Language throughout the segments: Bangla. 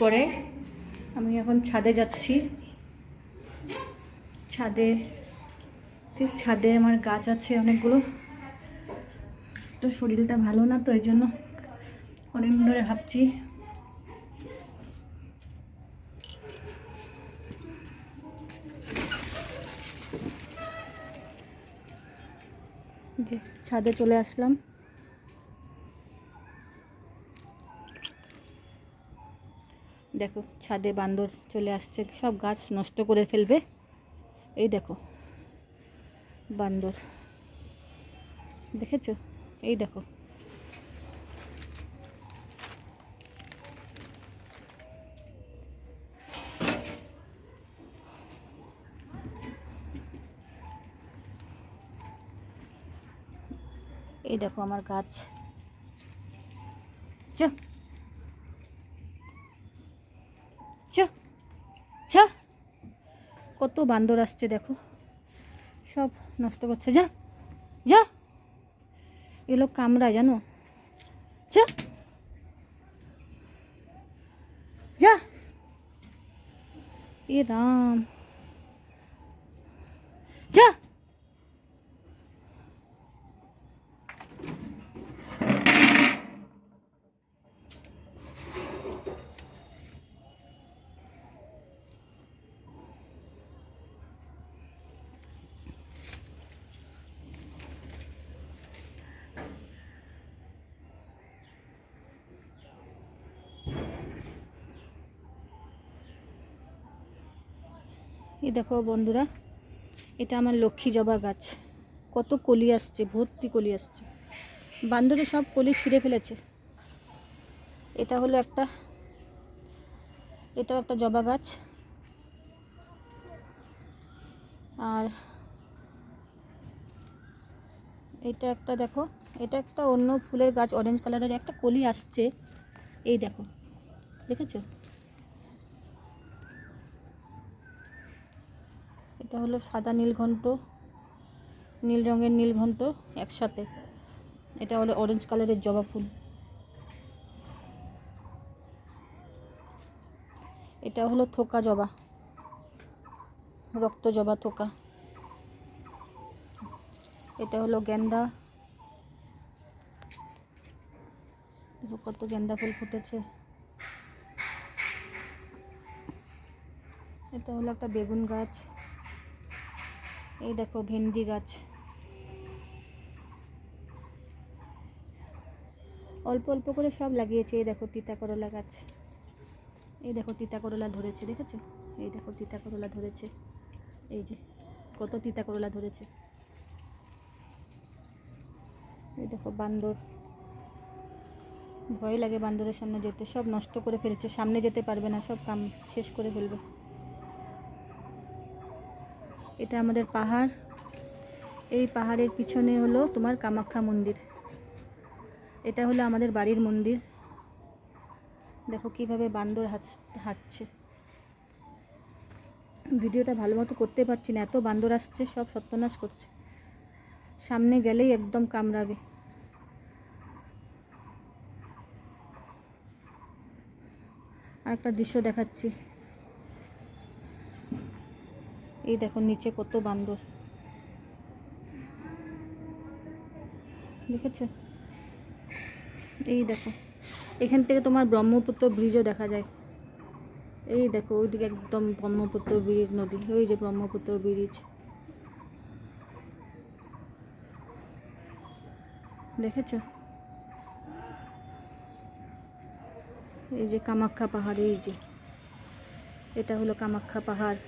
পরে আমি এখন ছাদে যাচ্ছি। ছাদে আমার গাছ আছে অনেকগুলো। তো শরীরটা ভালো না, তো এই জন্য অনেকদিন ধরে ভাবছি যে ছাদে চলে আসলাম। দেখো ছাদে বান্দর চলে আসছে, সব গাছ নষ্ট করে ফেলবে। এই দেখো বান্দর, দেখেছো? এই দেখো এই দেখো আমার গাছ। চ চ চ, কত বান্দর আসছে দেখো, সব নষ্ট করছে। যা যা, এগুলো কামড়ায় জানো। যা যা, এ রাম, যা। এই দেখো বন্ধুরা, এটা আমার লক্ষ্মী জবা গাছ। কত কলি আসছে, ভর্তি কলি আসছে। বান্দরে সব কলি ছিঁড়ে ফেলেছে। এটাও একটা জবা গাছ। আর এটা একটা দেখো, এটা একটা অন্য ফুলের গাছ, অরেঞ্জ কালারের একটা কলি আসছে। এই দেখো, দেখেছো? এটা হলো সাদা নীলঘণ্ট, নীল রঙের নীলঘণ্ট একসাথে। এটা হলো অরেঞ্জ কালারের জবা ফুল। এটা হলো থোকা জবা, রক্ত জবা থোকা। এটা হলো গেন্দা, দেখো কত গেন্দা ফুল ফুটেছে। এটা হলো একটা বেগুন গাছ। এই দেখো ভেন্ডি গাছ। অল্প অল্প করে সব লাগিয়েছে। এই দেখো তিতা করলা গাছ। এই দেখো তিতা করলা ধরেছে, দেখেছো? এই দেখো তিতা করলা ধরেছে, এই যে কত তিতা করলা ধরেছে। এই দেখো বান্দর, ভয় লাগে বান্দরের সামনে যেতে, সব নষ্ট করে ফেলেছে। সামনে যেতে পারবে না, সব কাম শেষ করে ফেলবে। এটা আমাদের পাহাড়। এই পাহাড়ের পিছনে হলো তোমার কামাখ্যা মন্দির। এটা হলো আমাদের বাড়ির মন্দির। দেখো কিভাবে বান্দর হাঁটছে। ভিডিওটা ভালো মতো করতে পারছি না, এত বান্দর আসছে, সব সর্বনাশ করছে। সামনে গেলেই একদম কামড়াবে। আর একটা দৃশ্য দেখাচ্ছি। এই দেখো নিচে কত বান্দর, দেখেছো? এই দেখো এখান থেকে তোমার ব্রহ্মপুত্র ব্রিজও দেখা যায়। এই দেখো ওইদিকে একদম ব্রহ্মপুত্র ব্রিজ নদী, ওই যে ব্রহ্মপুত্র ব্রিজ, দেখেছো? এই যে কামাখ্যা পাহাড়, এই যে এটা হলো কামাখ্যা পাহাড়।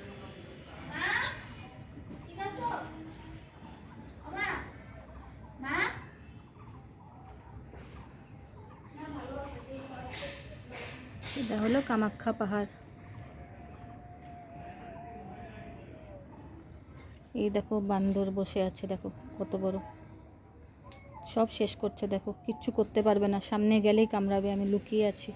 এটা হলো কামাখ্যা পাহাড়। এই দেখো বান্দর বসে আছে, দেখো কত বড়, সব শেষ করছে। দেখো কিচ্ছু করতে পারবে না, সামনে গেলেই কামড়াবে। আমি লুকিয়ে আছি।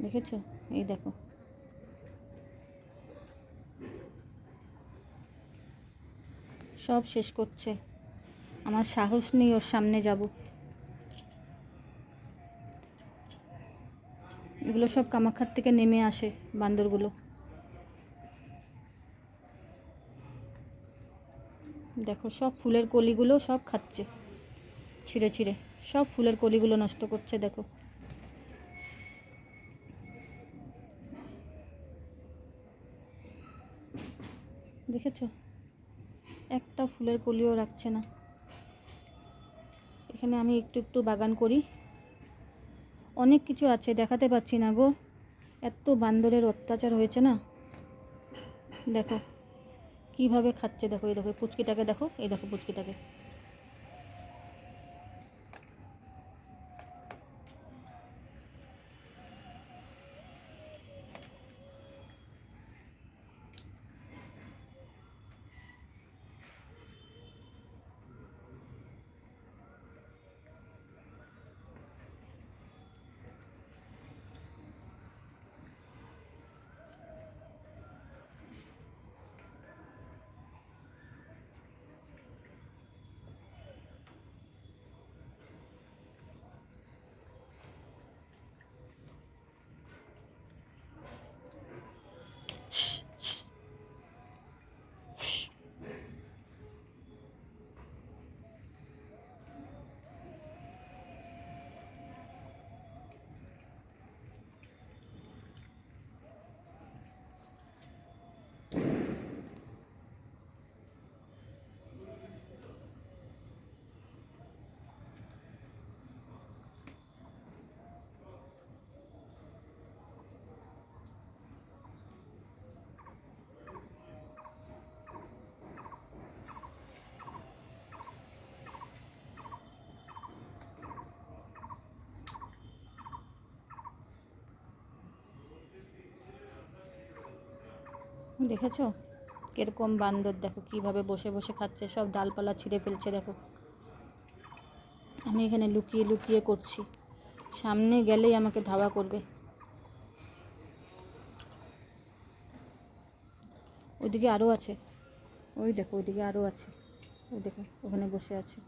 দেখেছো? এই দেখো সব শেষ করছে। আমার সাহস নেই ওর সামনে যাব। এগুলো সব কামাখ্যার থেকে নেমে আসে বান্দরগুলো। দেখো সব ফুলের কলিগুলো সব খাচ্ছে ছিঁড়ে ছিঁড়ে, সব ফুলের কলিগুলো নষ্ট করছে। দেখো দেখেছো, একটা ফুলের কলিও রাখছে না। এখানে আমি একটু একটু বাগান করি, অনেক কিছু আছে দেখাতে পাচ্ছি না গো, এত বান্দরের অত্যাচার হয়েছে না। দেখো কিভাবে খাচ্ছে, দেখো এই দেখো পুচকিটাকে, দেখো এই দেখো পুচকিটাকে। দেখেছো কিরকম বান্দর, দেখো কিভাবে বসে বসে খাচ্ছে, সব ডালপালা ছিঁড়ে ফেলছে। দেখো আমি এখানে লুকিয়ে লুকিয়ে করছি, সামনে গেলেই আমাকে ধাওয়া করবে। ওইদিকে আরও আছে, ওই দেখো ওইদিকে আরও আছে, ওই দেখো ওখানে বসে আছে।